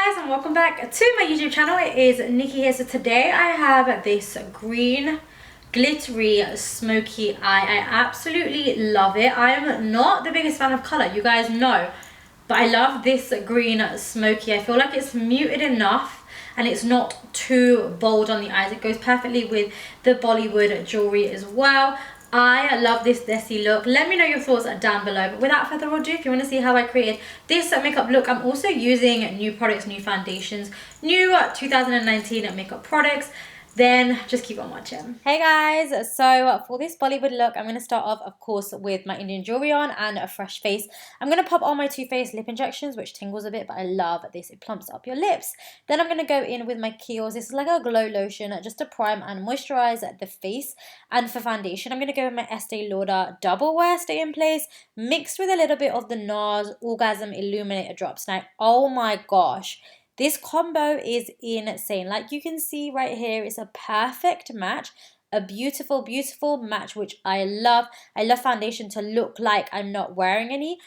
Guys, and welcome back to my YouTube channel. It is Nikki here. So today I have this green glittery smoky eye. I absolutely love it. I am not the biggest fan of color, you guys know, but I love this green smoky. I feel like it's muted enough and it's not too bold on the eyes. It goes perfectly with the Bollywood jewelry as well. I love this Desi look. Let me know your thoughts down below. But without further ado, if you want to see how I created this makeup look, I'm also using new products, new foundations, new 2019 makeup products. Then just keep on watching. Hey guys, so for this Bollywood look, I'm going to start off, of course, with my Indian jewelry on and a fresh face. I'm going to pop on my Too Faced lip injections, which tingles a bit, but I love this. It plumps up your lips. Then I'm going to go in with my Kiehls. This is like a glow lotion, just to prime and moisturize the face. And for foundation, I'm going to go with my Estee Lauder Double Wear Stay in Place, mixed with a little bit of the NARS Orgasm Illuminator drops. Now, oh my gosh, this combo is insane. Like you can see right here, it's a perfect match. A beautiful, beautiful match, which I love. I love foundation to look like I'm not wearing any,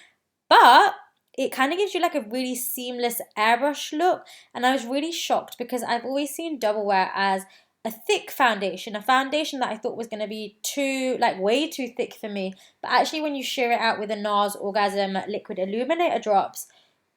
but it kind of gives you like a really seamless airbrush look. And I was really shocked because I've always seen Double Wear as a thick foundation, a foundation that I thought was going to be way too thick for me. But actually when you share it out with the NARS Orgasm Liquid Illuminator drops,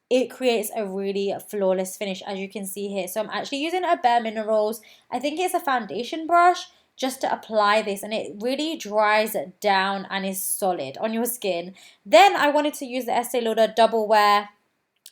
it creates a really flawless finish, as you can see here. So I'm actually using a Bare Minerals, I think it's a foundation brush, just to apply this, and it really dries down and is solid on your skin. Then I wanted to use the Estee Lauder Double Wear.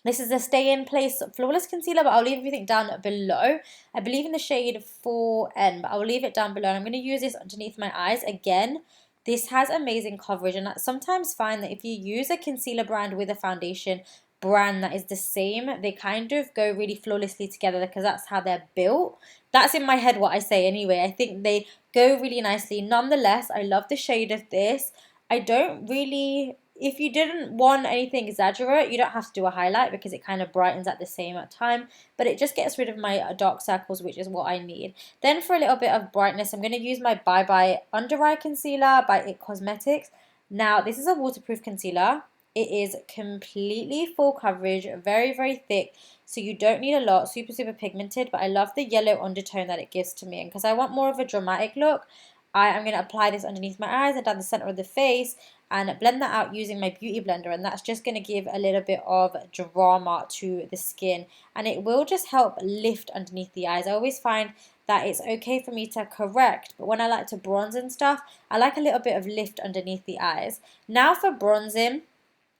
This is a Stay in Place Flawless Concealer, but I'll leave everything down below. I believe in the shade 4N, but I'll leave it down below. And I'm going to use this underneath my eyes. Again, this has amazing coverage, and I sometimes find that if you use a concealer brand with a foundation brand that is the same, they kind of go really flawlessly together because that's how they're built. That's in my head what I say anyway. I think they go really nicely. Nonetheless, I love the shade of this. I don't really, if you didn't want anything exaggerate, you don't have to do a highlight because it kind of brightens at the same time, but it just gets rid of my dark circles, which is what I need. Then for a little bit of brightness, I'm going to use my Bye Bye Under Eye Concealer by IT Cosmetics. Now, this is a waterproof concealer. It is completely full coverage, very, very thick, so you don't need a lot, super, super pigmented, but I love the yellow undertone that it gives to me. And because I want more of a dramatic look, I am going to apply this underneath my eyes and down the center of the face and blend that out using my beauty blender, and that's just going to give a little bit of drama to the skin, and it will just help lift underneath the eyes. I always find that it's okay for me to correct, but when I like to bronze and stuff, I like a little bit of lift underneath the eyes. Now for bronzing,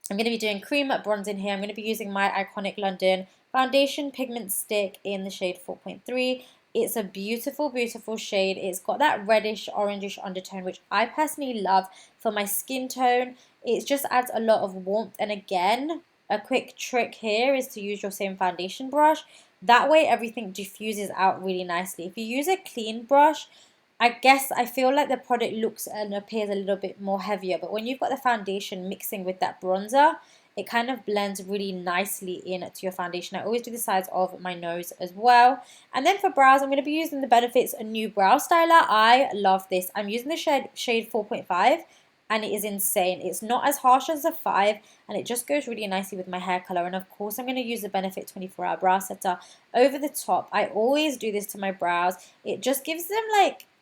I'm going to be doing cream bronzing here. I'm going to be using my Iconic London Foundation Pigment Stick in the shade 4.3. It's a beautiful, beautiful shade. It's got that reddish, orangish undertone, which I personally love for my skin tone. It just adds a lot of warmth. And again, a quick trick here is to use your same foundation brush. That way, everything diffuses out really nicely. If you use a clean brush, I feel like the product looks and appears a little bit more heavier, but when you've got the foundation mixing with that bronzer, it kind of blends really nicely into your foundation. I always do the sides of my nose as well. And then for brows, I'm going to be using the Benefit's New Brow Styler. I love this. I'm using the shade 4.5, and it is insane. It's not as harsh as the 5, and it just goes really nicely with my hair color. And of course, I'm going to use the Benefit 24-Hour Brow Setter over the top. I always do this to my brows. It just gives them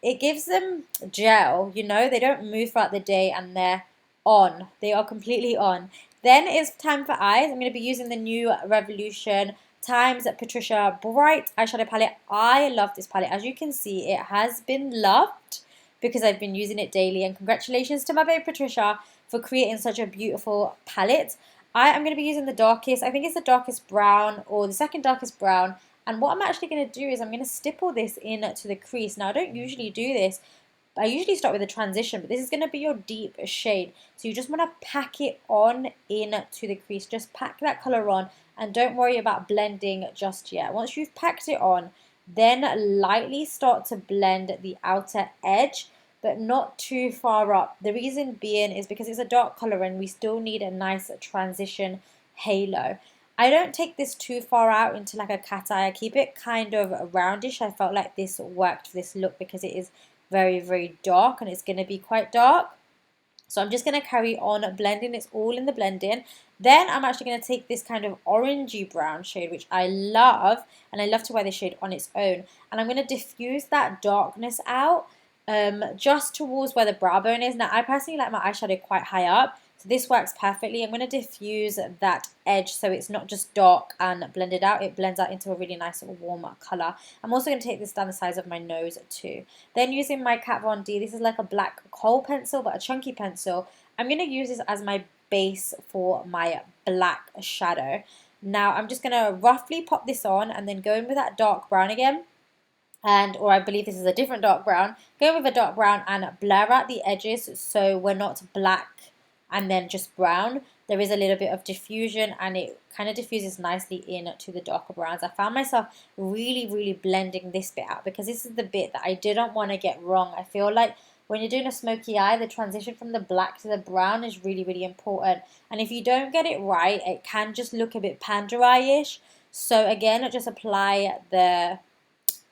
it gives them gel, you know, they don't move throughout the day and they're on. They are completely on. Then it's time for eyes. I'm going to be using the new Revolution Times Patricia Bright Eyeshadow Palette. I love this palette. As you can see, it has been loved because I've been using it daily. And congratulations to my babe Patricia for creating such a beautiful palette. I am going to be using the darkest, I think it's the darkest brown or the second darkest brown. And what I'm actually going to do is I'm going to stipple this into the crease. Now, I don't usually do this. I usually start with a transition, but this is going to be your deep shade. So you just want to pack it on into the crease. Just pack that color on and don't worry about blending just yet. Once you've packed it on, then lightly start to blend the outer edge, but not too far up. The reason being is because it's a dark color and we still need a nice transition halo. I don't take this too far out into like a cat eye. I keep it kind of roundish. I felt like this worked for this look because it is very, very dark and it's going to be quite dark. So I'm just going to carry on blending. It's all in the blending. Then I'm actually going to take this kind of orangey brown shade, which I love, and I love to wear this shade on its own. And I'm going to diffuse that darkness out just towards where the brow bone is. Now, I personally like my eyeshadow quite high up, so this works perfectly. I'm going to diffuse that edge so it's not just dark and blended out. It blends out into a really nice warm colour. I'm also going to take this down the sides of my nose too. Then using my Kat Von D, this is like a black kohl pencil, but a chunky pencil. I'm going to use this as my base for my black shadow. Now I'm just going to roughly pop this on and then go in with that dark brown again. Or I believe this is a different dark brown. Go with a dark brown and blur out the edges so we're not black and then just brown. There is a little bit of diffusion and it kind of diffuses nicely into the darker browns. I found myself really blending this bit out because this is the bit that I didn't want to get wrong. I feel like when you're doing a smoky eye, the transition from the black to the brown is really important. And if you don't get it right, it can just look a bit pander-eye-ish. So again, just apply the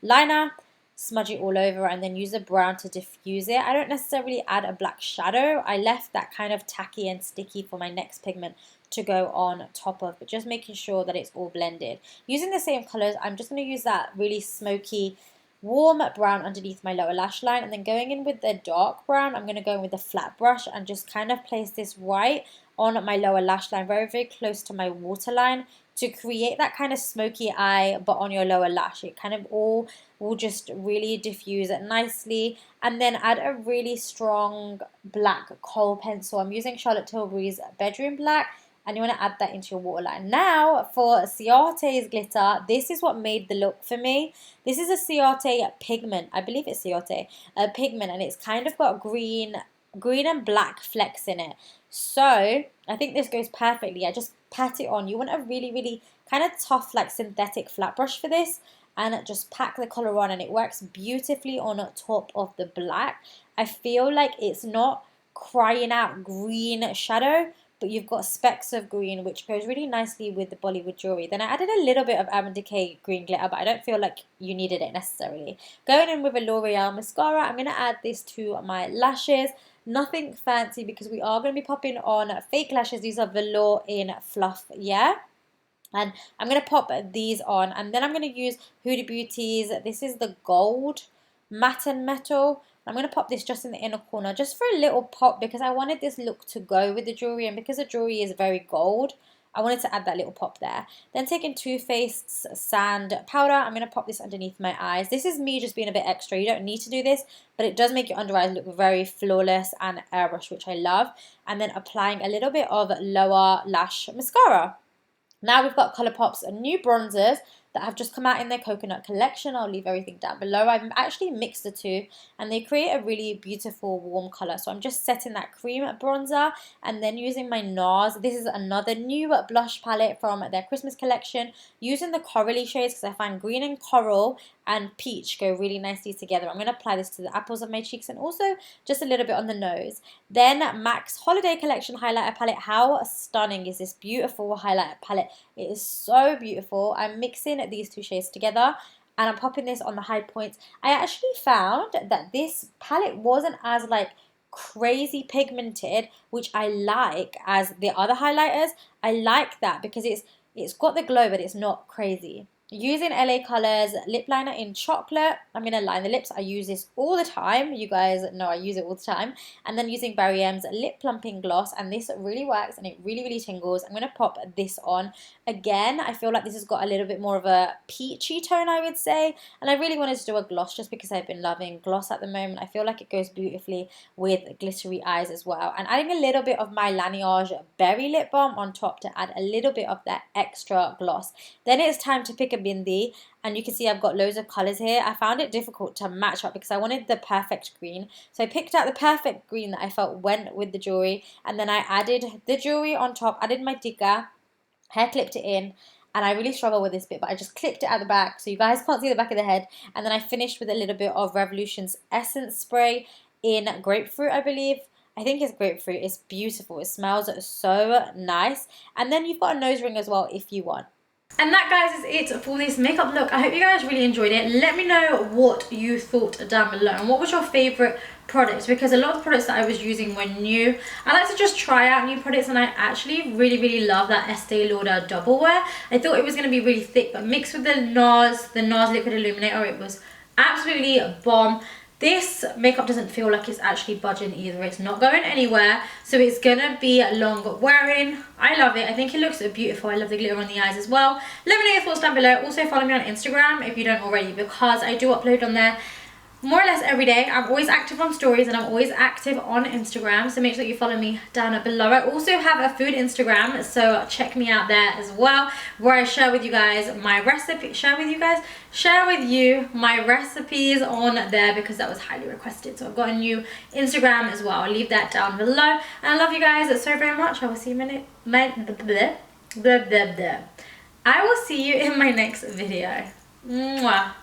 liner, smudge it all over, and then use a brown to diffuse it. I don't necessarily add a black shadow. I left that kind of tacky and sticky for my next pigment to go on top of, but just making sure that it's all blended. Using the same colors, I'm just going to use that really smoky warm brown underneath my lower lash line, and then going in with the dark brown, I'm going to go in with a flat brush and just kind of place this right on my lower lash line, very close to my waterline, to create that kind of smoky eye but on your lower lash. It kind of all will just really diffuse it nicely. And then add a really strong black kohl pencil. I'm using Charlotte Tilbury's Bedroom Black, and you want to add that into your waterline. Now for Ciate's glitter, this is what made the look for me. This is a Ciate pigment. I believe it's Ciate pigment, and it's kind of got green and black flecks in it. So I think this goes perfectly. I just pat it on. You want a really kind of tough like synthetic flat brush for this, and just pack the color on, and it works beautifully on top of the black. I feel like it's not crying out green shadow, but you've got specks of green, which goes really nicely with the Bollywood jewelry. Then I added a little bit of Urban Decay green glitter, but I don't feel like you needed it necessarily. Going in with a L'Oreal mascara, I'm going to add this to my lashes. Nothing fancy because we are going to be popping on fake lashes. These are velour in fluff, yeah? And I'm going to pop these on, and then I'm going to use Huda Beauty's, this is the gold matte and metal. I'm going to pop this just in the inner corner, just for a little pop, because I wanted this look to go with the jewelry, and because the jewelry is very gold, I wanted to add that little pop there. Then taking Too Faced's Sand Powder, I'm going to pop this underneath my eyes. This is me just being a bit extra. You don't need to do this, but it does make your under eyes look very flawless and airbrush, which I love. And then applying a little bit of Lower Lash Mascara. Now we've got Colourpop's new bronzers that have just come out in their coconut collection. I'll leave everything down below. I've actually mixed the two, and they create a really beautiful warm colour. So I'm just setting that cream bronzer, and then using my NARS. This is another new blush palette from their Christmas collection. Using the corally shades because I find green and coral and peach go really nicely together. I'm going to apply this to the apples of my cheeks and also just a little bit on the nose. Then MAC's Holiday Collection highlighter palette. How stunning is this beautiful highlighter palette? It is so beautiful. I'm mixing these two shades together, and I'm popping this on the high points. I actually found that this palette wasn't as like crazy pigmented, which I like, as the other highlighters. I like that because it's got the glow, but it's not crazy. Using LA Colors lip liner in chocolate, I'm going to line the lips. I use this all the time. You guys know I use it all the time. And then using Barry M's lip plumping gloss, and this really works and it really tingles. I'm going to pop this on. Again, I feel like this has got a little bit more of a peachy tone, I would say. And I really wanted to do a gloss just because I've been loving gloss at the moment. I feel like it goes beautifully with glittery eyes as well. And adding a little bit of my Laneige Berry Lip Balm on top to add a little bit of that extra gloss. Then it's time to pick a bindi, and you can see I've got loads of colors here. I found it difficult to match up because I wanted the perfect green, so I picked out the perfect green that I felt went with the jewelry, and then I added the jewelry on top, added my tikka, hair clipped it in, and I really struggle with this bit, but I just clipped it at the back so you guys can't see the back of the head. And then I finished with a little bit of Revolution's Essence Spray in grapefruit, I believe. I think it's grapefruit. It's beautiful. It smells so nice. And then you've got a nose ring as well if you want. And that, guys, is it for this makeup look. I hope you guys really enjoyed it. Let me know what you thought down below and what was your favorite products, because a lot of products that I was using were new. I like to just try out new products, and I actually really love that Estee Lauder Double Wear. I thought it was going to be really thick, but mixed with the NARS Liquid Illuminator, it was absolutely bomb. This makeup doesn't feel like it's actually budging either. It's not going anywhere, so it's gonna be long wearing. I love it. I think it looks beautiful. I love the glitter on the eyes as well. Let me know your thoughts down below. Also follow me on Instagram if you don't already, because I do upload on there more or less every day. I'm always active on stories and I'm always active on Instagram, so make sure you follow me down below. I also have a food Instagram, so check me out there as well, where I share with you guys my recipe, share with you my recipes on there, because that was highly requested. So I've got a new Instagram as well. I'll leave that down below, and I love you guys so very much. I will see you I will see you in my next video. Mwah.